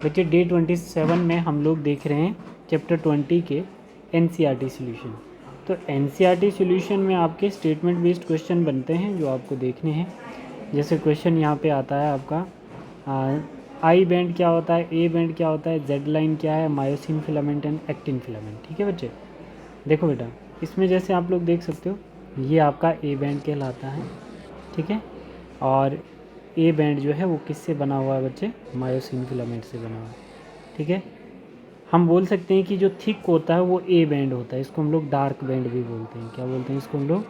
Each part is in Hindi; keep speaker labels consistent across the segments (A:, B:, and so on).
A: बच्चे डे 27 में हम लोग देख रहे हैं चैप्टर 20 के एनसीईआरटी सॉल्यूशन। तो एनसीईआरटी सॉल्यूशन में आपके स्टेटमेंट बेस्ड क्वेश्चन बनते हैं जो आपको देखने हैं। जैसे क्वेश्चन यहाँ पे आता है आपका आई बैंड क्या होता है, ए बैंड क्या होता है, जेड लाइन क्या है, myosin filament and actin filament. ठीक है बच्चे, देखो बेटा इसमें जैसे आप लोग देख सकते हो ये आपका ए बैंड कहलाता है। ठीक है, और ए बैंड जो है वो किससे बना हुआ है बच्चे, मायोसिन फिलामेंट से बना हुआ है। ठीक है, हम बोल सकते हैं कि जो थिक होता है वो ए बैंड होता है, इसको हम लोग डार्क बैंड भी बोलते हैं। क्या बोलते हैं इसको हम लोग,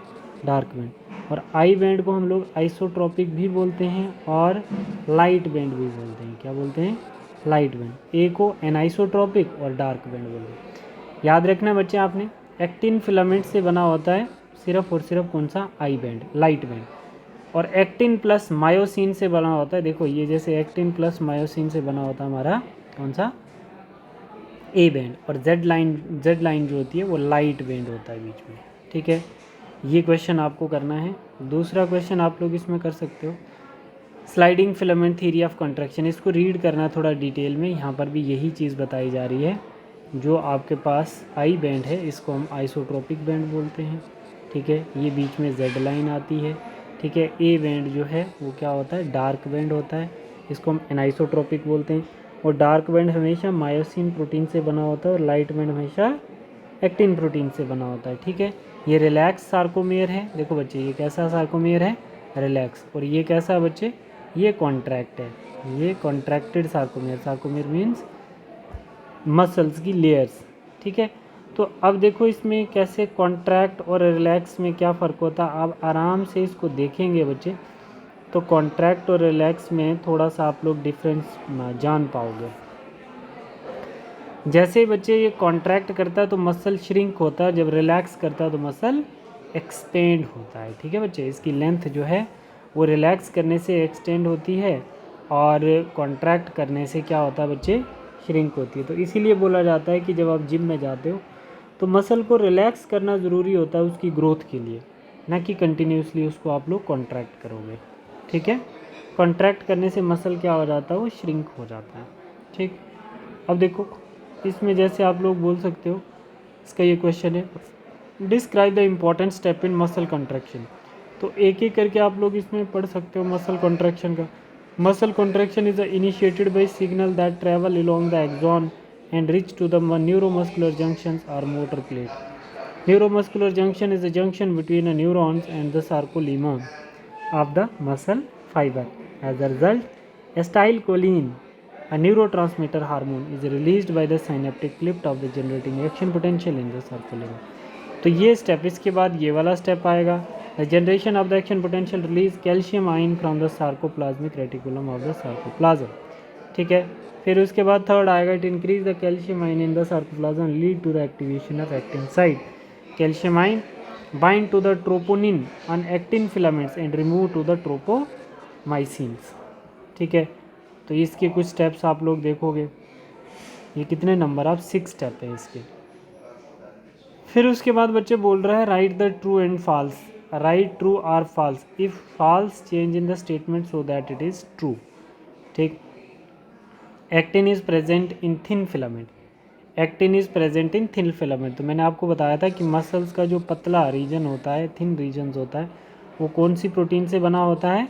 A: डार्क बैंड। और आई बैंड को हम लोग आइसोट्रॉपिक भी बोलते हैं और लाइट बैंड भी बोलते हैं। क्या बोलते हैं, लाइट बैंड। ए को एनाइसोट्रॉपिक और डार्क बैंड बोलते हैं। याद रखना बच्चे आपने, एक्टिन फिलामेंट से बना होता है सिर्फ और सिर्फ कौन सा, आई बैंड, लाइट बैंड। और एक्टिन प्लस मायोसिन से बना होता है, देखो ये जैसे एक्टिन प्लस मायोसिन से बना होता है हमारा कौन सा, ए बैंड। और जेड लाइन जो होती है वो लाइट बैंड होता है बीच में। ठीक है, ये क्वेश्चन आपको करना है। दूसरा क्वेश्चन आप लोग इसमें कर सकते हो, sliding filament theory of contraction. इसको रीड करना थोड़ा डिटेल में, यहाँ पर भी यही चीज़ बताई जा रही है। जो आपके पास आई बैंड है इसको हम आइसोट्रोपिक बैंड बोलते हैं। ठीक है, ये बीच में जेड लाइन आती है। ठीक है, ए बैंड जो है वो क्या होता है, डार्क बैंड होता है, इसको हम एनाइसोट्रोपिक बोलते हैं। और डार्क बैंड हमेशा मायोसिन प्रोटीन से बना होता है और लाइट बैंड हमेशा एक्टिन प्रोटीन से बना होता है। ठीक है, ये रिलैक्स सार्कोमेयर है। देखो बच्चे ये कैसा सार्कोमेयर है, रिलैक्स। और ये कैसा है बच्चे, ये कॉन्ट्रैक्ट है, ये contracted sarcomere. Sarcomere means muscles की लेयर्स। ठीक है, तो अब देखो इसमें कैसे कॉन्ट्रैक्ट और रिलैक्स में क्या फ़र्क होता है, आप आराम से इसको देखेंगे बच्चे तो कॉन्ट्रैक्ट और रिलैक्स में थोड़ा सा आप लोग डिफरेंस जान पाओगे। जैसे बच्चे ये कॉन्ट्रैक्ट करता है तो मसल श्रिंक होता है, जब रिलैक्स करता है तो मसल एक्सटेंड होता है। ठीक है बच्चे, इसकी लेंथ जो है वो रिलैक्स करने से एक्सटेंड होती है और कॉन्ट्रैक्ट करने से क्या होता है बच्चे, श्रिंक होती है। तो इसीलिए बोला जाता है कि जब आप जिम में जाते हो तो मसल को रिलैक्स करना ज़रूरी होता है उसकी ग्रोथ के लिए, ना कि कंटिन्यूसली उसको आप लोग कॉन्ट्रैक्ट करोगे। ठीक है, कॉन्ट्रैक्ट करने से मसल क्या हो जाता है, वो श्रिंक हो जाता है। ठीक, अब देखो इसमें जैसे आप लोग बोल सकते हो, इसका ये क्वेश्चन है, describe the important step in muscle contraction. तो एक एक करके आप लोग इसमें पढ़ सकते हो मसल कॉन्ट्रैक्शन का। Muscle contraction is initiated by signal that travel along the axon and reach to the neuromuscular junctions or motor plate. Neuromuscular junction is a junction between the neurons and the sarcolemma of the muscle fiber. As a result, acetylcholine, a neurotransmitter hormone, is released by the synaptic cleft of the generating action potential in the sarcolemma. तो ये स्टेप, इसके बाद ये वाला स्टेप आएगा, the generation of the action potential release calcium ion from the sarcoplasmic reticulum of the sarcoplasm. ठीक है, फिर उसके बाद थर्ड आएगा, it increase the calcium ion in the sarcoplasm lead to the activation of actin site. Calcium ion bind to the troponin on actin filaments and remove to the tropomyosins. ठीक है, तो इसके कुछ स्टेप्स आप लोग देखोगे, ये कितने नंबर, आप 6 स्टेप है इसके। फिर उसके बाद बच्चे बोल रहा है write the true and false, write true और false, if false change in the statement so that it is true. ठीक, actin is present in thin filament, actin is present in thin filament. तो मैंने आपको बताया था कि मसल्स का जो पतला रीजन होता है, थिन रीजन होता है, वो कौन सी प्रोटीन से बना होता है,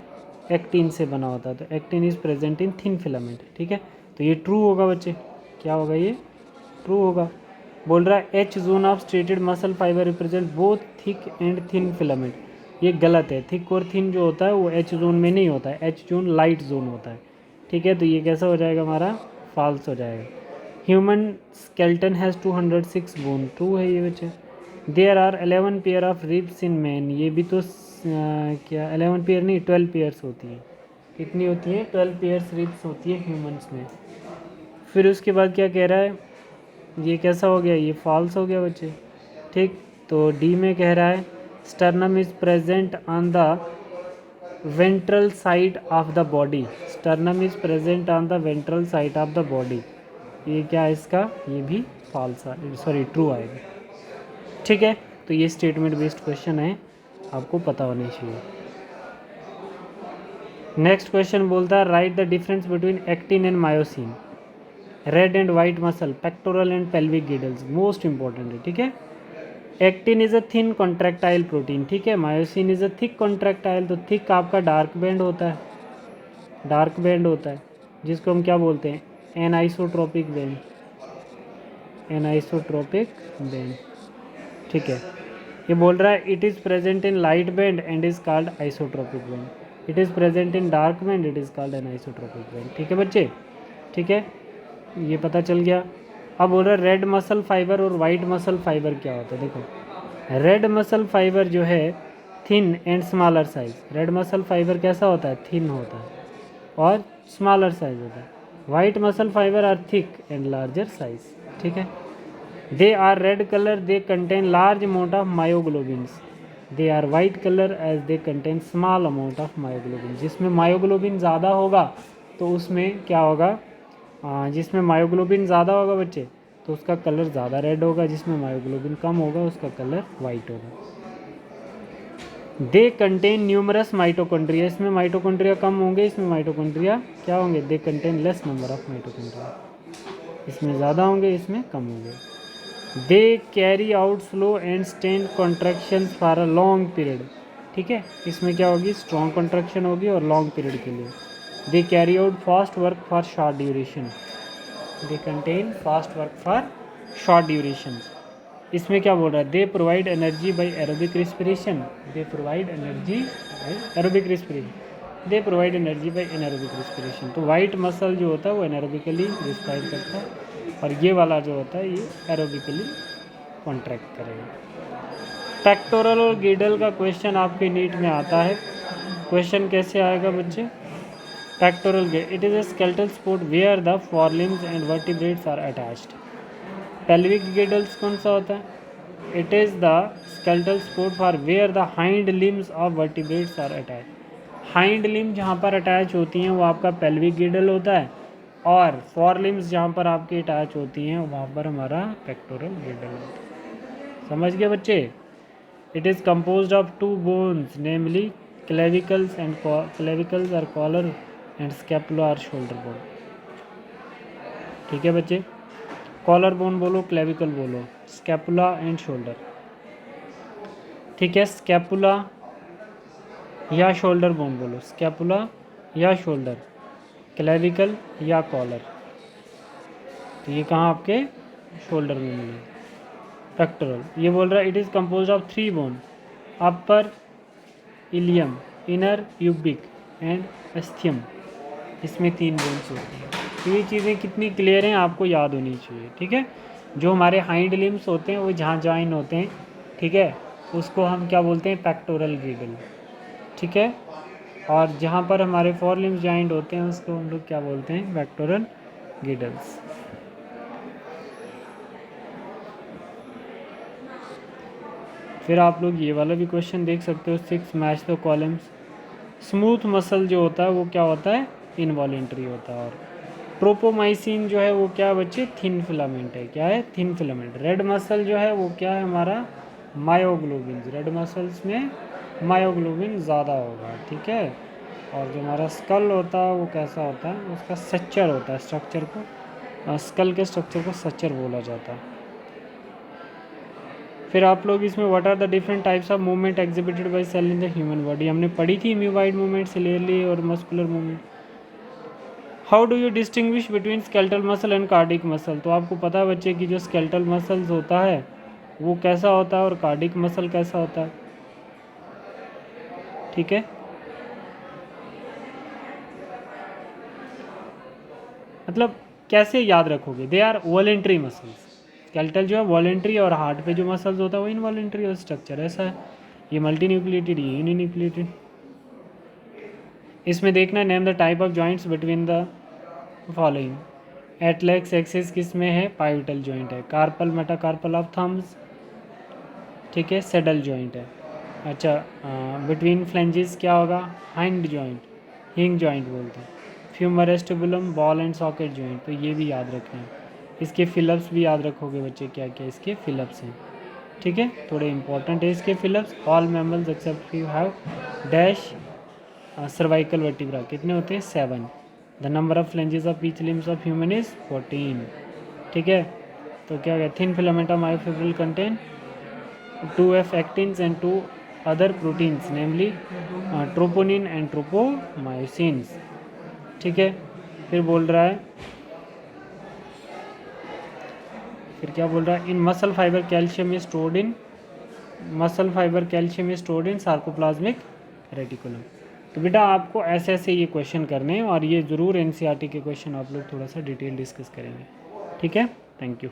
A: एक्टिन से बना होता है। तो actin is present in thin filament. ठीक है, तो ये ट्रू होगा बच्चे, क्या होगा, ये ट्रू होगा। बोल रहा है H zone of striated muscle fibre represent both thick and thin filament. ये गलत है, थिक और थिन जो होता है वो एच जोन में नहीं होता है, एच जोन लाइट जोन होता है। ठीक है, तो ये कैसा हो जाएगा हमारा, फॉल्स हो जाएगा। Human skeleton has 206 bone, true है ये बच्चे। There are 11 pair of ribs in man, ये भी तो क्या 11 पेयर नहीं 12 पेयर्स होती है। कितनी होती है, 12 पेयर्स रिब्स होती है ह्यूमंस में। फिर उसके बाद क्या कह रहा है, ये कैसा हो गया, ये फॉल्स हो गया बच्चे। ठीक, तो डी में कह रहा है sternum is present on the ventral side of the body, sternum is present on the ventral side of the body. ये क्या है इसका, ये भी फॉल्स, सॉरी ट्रू आएगा। ठीक है, तो ये स्टेटमेंट बेस्ड क्वेश्चन है, आपको पता होने चाहिए। नेक्स्ट क्वेश्चन बोलता है write the difference between actin and myosin. Red and white muscle, pectoral and pelvic गिडल्स, most important है, ठीक है। Actin is a thin contractile protein, ठीक है। Myosin is a thick contractile, तो थिक आपका डार्क बैंड होता है, डार्क बैंड होता है, जिसको हम क्या बोलते हैं, एनआइसोट्रोपिक बैंड, एनआइसोट्रोपिक बैंड, ठीक है। ये बोल रहा है it is present in light band and is called isotropic band, it is present in dark band, it is called an isotropic band, ठीक है बच्चे, ठीक है, ये पता चल गया। अब बोल रहा है रेड मसल फाइबर और वाइट मसल फाइबर क्या होता है, देखो रेड मसल फाइबर जो है thin and smaller size, red muscle fibre कैसा होता है, थिन होता है और स्मॉलर साइज होता है। White muscle fibre are thick and larger size, ठीक है। They are red colour, they contain large amount of myoglobins, they are white colour as they contain small amount of myoglobin, जिसमें मायोग्लोबिन ज़्यादा होगा तो उसमें क्या होगा, जिसमें मायोग्लोबिन ज़्यादा होगा बच्चे तो उसका कलर ज़्यादा रेड होगा, जिसमें मायोग्लोबिन कम होगा उसका कलर वाइट होगा। दे कंटेन न्यूमरस माइटोकॉन्ड्रिया, इसमें माइटोकॉन्ड्रिया कम होंगे, इसमें माइटोकॉन्ड्रिया क्या होंगे, they contain less number of mitochondria, इसमें ज़्यादा होंगे इसमें कम होंगे। They carry out slow and stand contraction for a long period, ठीक है, इसमें क्या होगी, स्ट्रॉन्ग कॉन्ट्रैक्शन होगी और लॉन्ग पीरियड के लिए। They carry out fast work for short duration, they contain fast work for short duration. इसमें क्या बोल रहा है, they provide energy by aerobic respiration, they provide energy by aerobic respiration, they provide energy by anaerobic respiration. तो वाइट मसल जो होता है वो एनारोबिकली रिस्पायर करता है और ये वाला जो होता है ये एरोबिकली कॉन्ट्रैक्ट करेगा। पेक्टोरल और गिडल का क्वेश्चन आपके नीट में आता है, क्वेश्चन कैसे आएगा बच्चे, pectoral girdle, it is a skeletal support where the forelimbs and vertebrates are attached. Pelvic girdles कौन सा होता है, it is the skeletal support for where the hind limbs of vertebrates are attach. Hind limbs जहाँ पर अटैच होती हैं वो आपका पेल्विक गिडल होता है और फोर लिम्स जहाँ पर आपकी अटैच होती हैं वहाँ पर हमारा पेक्टोरल गिडल होता है। समझ गए बच्चे। It is composed of two bones namely clavicles and clavicles और कॉलर एंड स्कैपुला और शोल्डर बोन, ठीक है बच्चे। कॉलर बोन बोलो, क्लेविकल बोलो, स्कैपुला एंड शोल्डर, ठीक है। स्कैपुला या शोल्डर बोन बोलो, स्कैपुला या शोल्डर, क्लेविकल या कॉलर, तो ये कहाँ आपके शोल्डर में मिले। पेक्टोरल ये बोल रहा है it is compose of three bone, upper ilium, inner pubic and ischium, इसमें तीन बोन्स होती हैं। तो ये चीज़ें कितनी क्लियर हैं आपको याद होनी चाहिए, ठीक है। जो हमारे हाइंड लिम्स होते हैं वो जहाँ ज्वाइन होते हैं, ठीक है, उसको हम क्या बोलते हैं, पेक्टोरल गिडल, ठीक है। और जहाँ पर हमारे फोर लिम्स ज्वाइंट होते हैं उसको हम लोग क्या बोलते हैं, पेक्टोरल गिडल्स। फिर आप लोग ये वाला भी क्वेश्चन देख सकते हो, 6 match the columns. Smooth muscle जो होता है वो क्या होता है, इनवॉलेंट्री होता है। और ट्रोपोमाइसिन जो है वो क्या बच्चे, थिन फिलामेंट है, क्या है, थिन फिलामेंट। रेड मसल जो है वो क्या है हमारा, मायोग्लोबिन, रेड मसल्स में मायोग्लोबिन ज़्यादा होगा, ठीक है। और जो हमारा स्कल होता है वो कैसा होता है, उसका स्ट्रक्चर होता है, स्ट्रक्चर को, स्कल के स्ट्रक्चर को स्ट्रक्चर बोला जाता है। फिर आप लोग इसमें what are the different types of movement exhibited by cell in the human body, हमने पढ़ी थी म्यूवाइड मूवमेंट, सिलेरली और muscular movement. How do you distinguish between skeletal muscle and cardiac muscle, तो आपको पता है बच्चे कि जो स्केलेटल मसल्स होता है वो कैसा होता है और कार्डिक मसल कैसा होता है, ठीक है। मतलब कैसे याद रखोगे, they are voluntary muscles, skeletal जो है वॉलेंट्री और हार्ट पे जो मसल्स होता है वो इनवॉलेंट्री और स्ट्रक्चर ऐसा है। ये मल्टी न्यूक्लिएटेड, ये यूनिन्यूक्लिएटेड। इसमें देखना name the type of joints between the following. Atlas axis किस में है, पाइवटल जॉइंट है। कार्पल मेटाकार्पल ऑफ थम्स, ठीक है, सेडल जॉइंट है। अच्छा, बिटवीन फ्लेंजेस क्या होगा, हाइंड जॉइंट, हिंग जॉइंट बोलते हैं। फ्यूमरस ट्यूबुलम, बॉल एंड सॉकेट जॉइंट, तो ये भी याद रखना है। इसके फिलप्स भी याद रखोगे बच्चे, क्या क्या इसके फिलप्स हैं, ठीक है, थोड़े इंपॉर्टेंट है इसके फिलप्स। All mammals except you have dash cervical vertebra, कितने होते हैं, 7। The number of phalanges of each limbs of human is 14। ठीक है, तो क्या हो गया, thin filament of myofibril contain 2F actins and 2 other proteins namely troponin and tropomyosins। ठीक है, फिर बोल रहा है, फिर क्या बोल रहा है, in muscle fibre calcium is stored in sarcoplasmic reticulum. तो बेटा आपको ऐसे ऐसे ये क्वेश्चन करने हैं और ये ज़रूर एनसीईआरटी के क्वेश्चन आप लोग थोड़ा सा डिटेल डिस्कस करेंगे। ठीक है, थैंक यू।